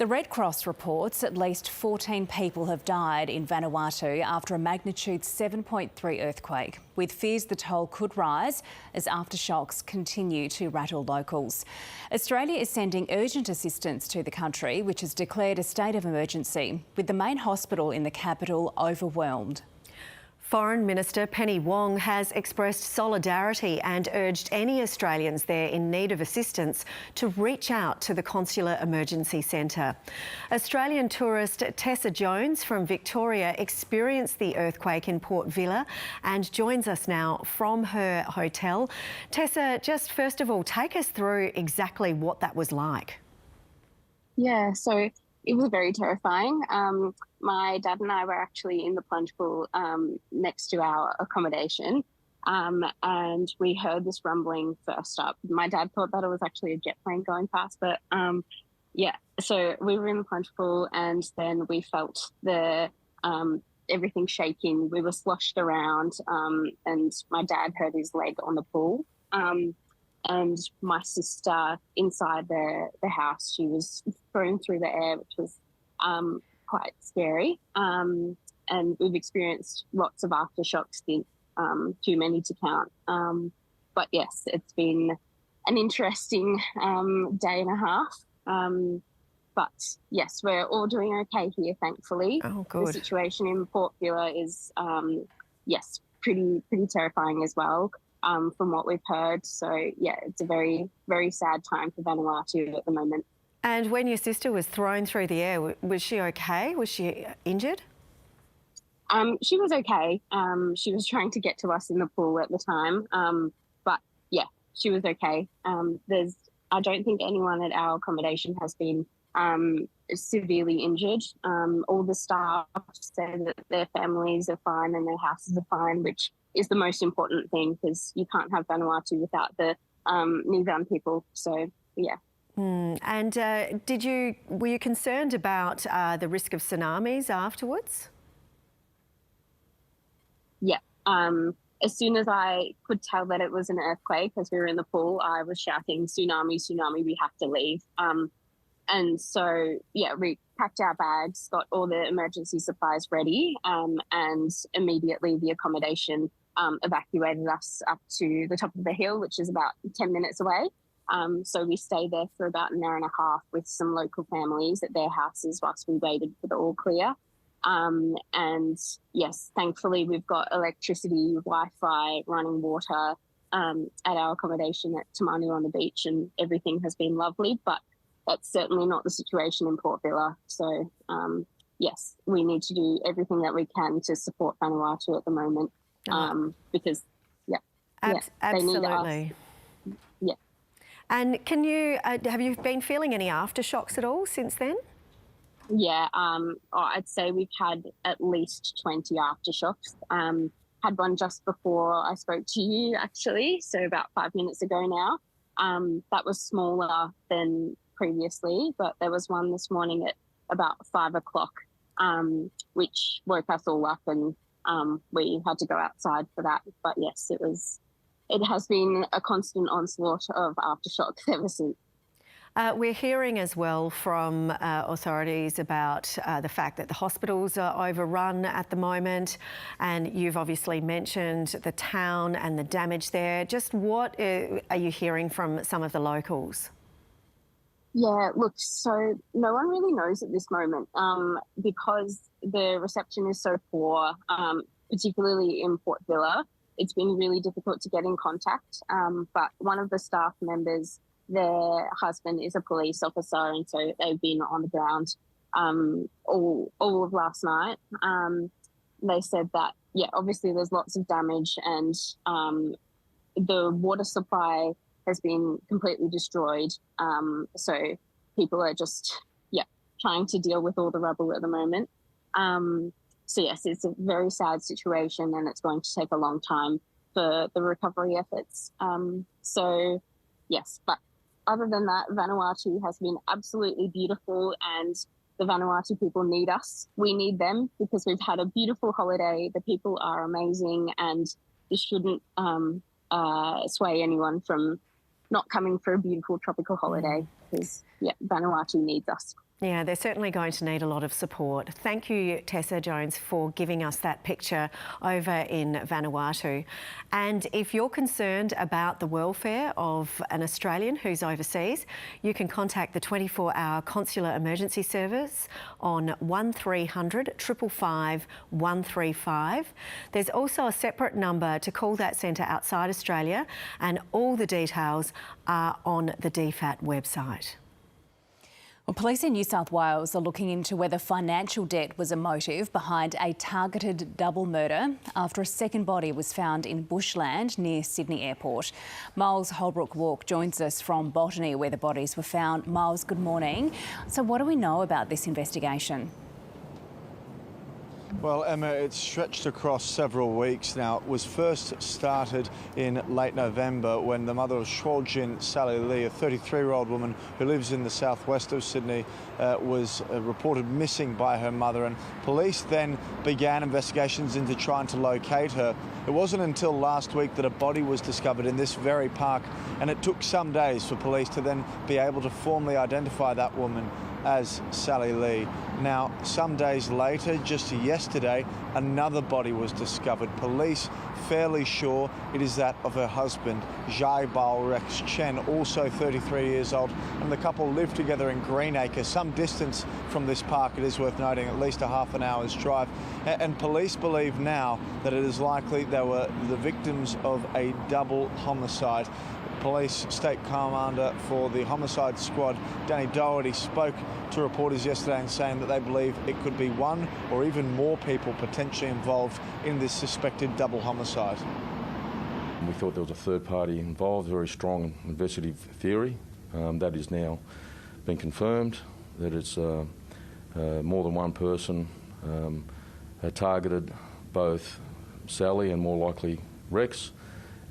The Red Cross reports at least 14 people have died in Vanuatu after a magnitude 7.3 earthquake, with fears the toll could rise as aftershocks continue to rattle locals. Australia is sending urgent assistance to the country, which has declared a state of emergency, with the main hospital in the capital overwhelmed. Foreign Minister Penny Wong has expressed solidarity and urged any Australians there in need of assistance to reach out to the Consular Emergency Centre. Australian tourist Tessa Jones from Victoria experienced the earthquake in Port Vila and joins us now from her hotel. Tessa, just first of all, take us through exactly what that was like. Yeah, so it was very terrifying. My dad and I were actually in the plunge pool next to our accommodation, and we heard this rumbling first up. My dad thought that it was actually a jet plane going past, but yeah, so we were in the plunge pool and then we felt the everything shaking. We were sloshed around, and my dad hurt his leg on the pool. And my sister inside the house, she was thrown through the air, which was quite scary. And we've experienced lots of aftershocks, too many to count. But yes, it's been an interesting day and a half. But yes, we're all doing okay here, thankfully. Oh, good. The situation in Port Vila is, yes, pretty terrifying as well. From what we've heard. So, yeah, it's a very, very sad time for Vanuatu at the moment. And when your sister was thrown through the air, was she okay? Was she injured? She was okay. She was trying to get to us in the pool at the time. But, yeah, she was okay. I don't think anyone at our accommodation has been severely injured. All the staff say that their families are fine and their houses are fine, which is the most important thing, because you can't have Vanuatu without the Nivan people. So, yeah. And were you concerned about the risk of tsunamis afterwards? Yeah. As soon as I could tell that it was an earthquake, as we were in the pool, I was shouting, "Tsunami, tsunami, we have to leave." And so, yeah, we packed our bags, got all the emergency supplies ready, and immediately the accommodation evacuated us up to the top of the hill, which is about 10 minutes away. So we stayed there for about an hour and a half with some local families at their houses whilst we waited for the all clear. And yes, thankfully we've got electricity, Wi-Fi, running water at our accommodation at Tamanu on the beach, and everything has been lovely, but that's certainly not the situation in Port Vila. So yes, we need to do everything that we can to support Vanuatu at the moment. Because, yeah, absolutely. They need us. Yeah. And have you been feeling any aftershocks at all since then? Yeah, I'd say we've had at least 20 aftershocks. Had one just before I spoke to you, actually, so about 5 minutes ago now. That was smaller than previously, but there was one this morning at about 5 o'clock, which woke us all up, and we had to go outside for that. But yes, it has been a constant onslaught of aftershocks ever since. We're hearing as well from authorities about the fact that the hospitals are overrun at the moment, and you've obviously mentioned the town and the damage there. Just what are you hearing from some of the locals? Yeah, look, so no one really knows at this moment because the reception is so poor, particularly in Port Vila. It's been really difficult to get in contact, but one of the staff members, their husband is a police officer, and so they've been on the ground all of last night. They said that, yeah, obviously there's lots of damage, and the water supply has been completely destroyed. So people are just, trying to deal with all the rubble at the moment. So yes, it's a very sad situation, and it's going to take a long time for the recovery efforts. So yes, but other than that, Vanuatu has been absolutely beautiful, and the Vanuatu people need us. We need them because we've had a beautiful holiday. The people are amazing, and this shouldn't sway anyone from not coming for a beautiful tropical holiday, because Vanuatu needs us. Yeah, they're certainly going to need a lot of support. Thank you, Tessa Jones, for giving us that picture over in Vanuatu. And if you're concerned about the welfare of an Australian who's overseas, you can contact the 24-hour Consular Emergency Service on 1300 555 135. There's also a separate number to call that centre outside Australia, and all the details are on the DFAT website. Well, police in New South Wales are looking into whether financial debt was a motive behind a targeted double murder after a second body was found in bushland near Sydney Airport. Miles Holbrook-Walk joins us from Botany, where the bodies were found. Miles, good morning. So what do we know about this investigation? Well, Emma, it's stretched across several weeks now. It was first started in late November when the mother of Shwaljin Sally Lee, a 33-year-old woman who lives in the southwest of Sydney, was reported missing by her mother, and police then began investigations into trying to locate her. It wasn't until last week that a body was discovered in this very park, and it took some days for police to then be able to formally identify that woman as Sally Lee. Now, some days later, just yesterday, another body was discovered. Police fairly sure it is that of her husband, Jaibal Rex Chen, also 33 years old, and the couple lived together in Greenacre, some distance from this park, it is worth noting, at least a half an hour's drive. And police believe now that it is likely they were the victims of a double homicide. Police State Commander for the Homicide Squad, Danny Doherty, spoke to reporters yesterday and saying that they believe it could be one or even more people potentially involved in this suspected double homicide. We thought there was a third party involved, very strong investigative theory. That is now been confirmed, that it's more than one person targeted both Sally and more likely Rex,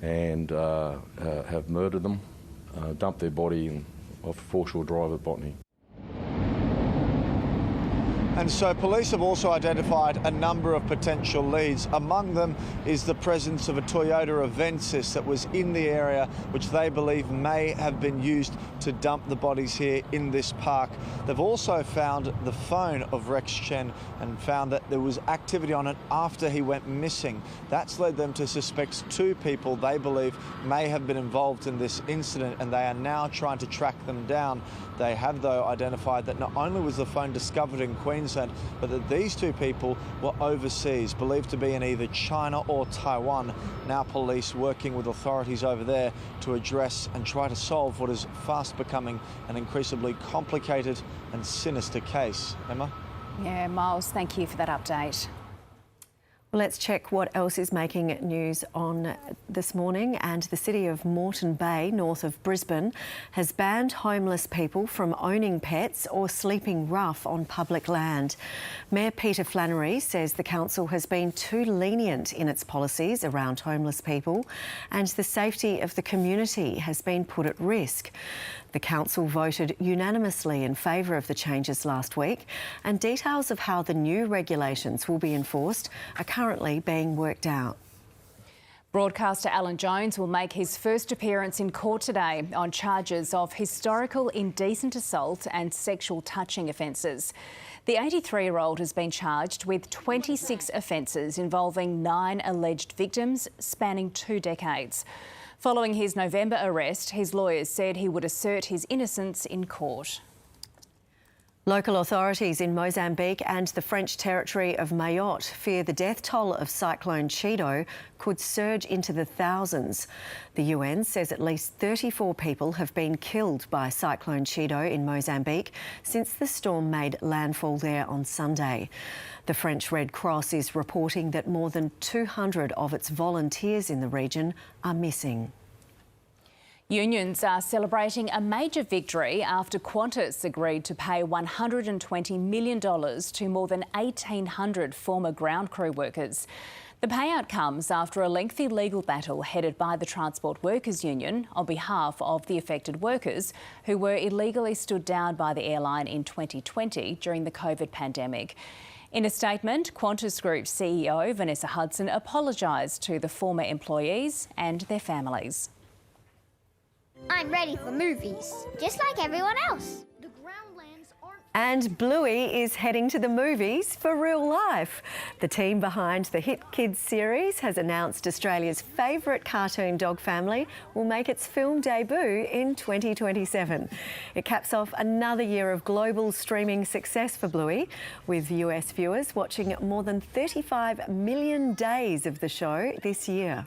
and have murdered them, dumped their body off Foreshore Drive at Botany. And so police have also identified a number of potential leads. Among them is the presence of a Toyota Avensis that was in the area, which they believe may have been used to dump the bodies here in this park. They've also found the phone of Rex Chen and found that there was activity on it after he went missing. That's led them to suspect two people they believe may have been involved in this incident, and they are now trying to track them down. They have, though, identified that not only was the phone discovered in Queensland, but that these two people were overseas, believed to be in either China or Taiwan. Now police working with authorities over there to address and try to solve what is fast becoming an increasingly complicated and sinister case. Emma? Yeah, Miles, thank you for that update. Well, let's check what else is making news on this morning. And the city of Moreton Bay, north of Brisbane, has banned homeless people from owning pets or sleeping rough on public land. Mayor Peter Flannery says the council has been too lenient in its policies around homeless people, and the safety of the community has been put at risk. The council voted unanimously in favour of the changes last week, and details of how the new regulations will be enforced are currently being worked out. Broadcaster Alan Jones will make his first appearance in court today on charges of historical indecent assault and sexual touching offences. The 83-year-old has been charged with 26 offences involving 9 alleged victims spanning 2 decades. Following his November arrest, his lawyers said he would assert his innocence in court. Local authorities in Mozambique and the French territory of Mayotte fear the death toll of Cyclone Chido could surge into the thousands. The UN says at least 34 people have been killed by Cyclone Chido in Mozambique since the storm made landfall there on Sunday. The French Red Cross is reporting that more than 200 of its volunteers in the region are missing. Unions are celebrating a major victory after Qantas agreed to pay $120 million to more than 1,800 former ground crew workers. The payout comes after a lengthy legal battle headed by the Transport Workers Union on behalf of the affected workers who were illegally stood down by the airline in 2020 during the COVID pandemic. In a statement, Qantas Group CEO Vanessa Hudson apologised to the former employees and their families. I'm ready for movies, just like everyone else. The groundlands aren't And Bluey is heading to the movies for real life. The team behind the hit kids series has announced Australia's favourite cartoon dog family will make its film debut in 2027. It caps off another year of global streaming success for Bluey, with US viewers watching more than 35 million days of the show this year.